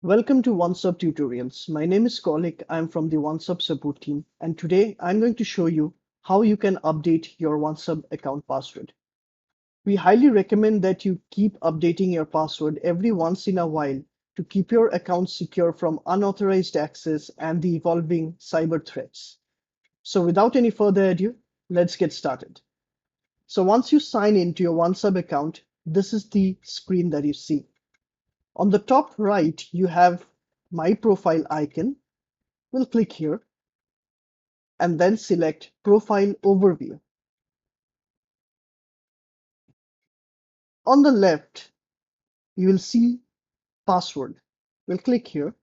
Welcome to OnceHub tutorials. My name is Koulic. I'm from the OnceHub support team, and today I'm going to show you how you can update your OnceHub account password. We highly recommend that you keep updating your password every once in a while to keep your account secure from unauthorized access and the evolving cyber threats. So without any further ado, let's get started. So once you sign into your OnceHub account, this is the screen that you see. On the top right, you have My Profile icon. We'll click here and then select Profile Overview. On the left, you will see Password. We'll click here.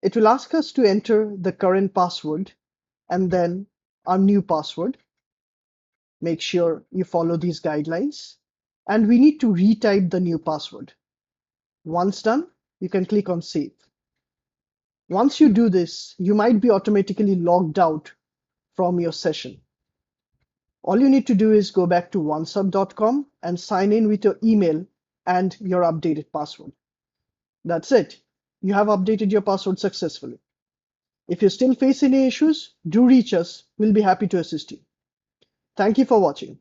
It will ask us to enter the current password and then our new password. Make sure you follow these guidelines. And we need to retype the new password. Once done, you can click on Save. Once you do this, you might be automatically logged out from your session. All you need to do is go back to oncehub.com and sign in with your email and your updated password. That's it. You have updated your password successfully. If you still face any issues, do reach us. We'll be happy to assist you. Thank you for watching.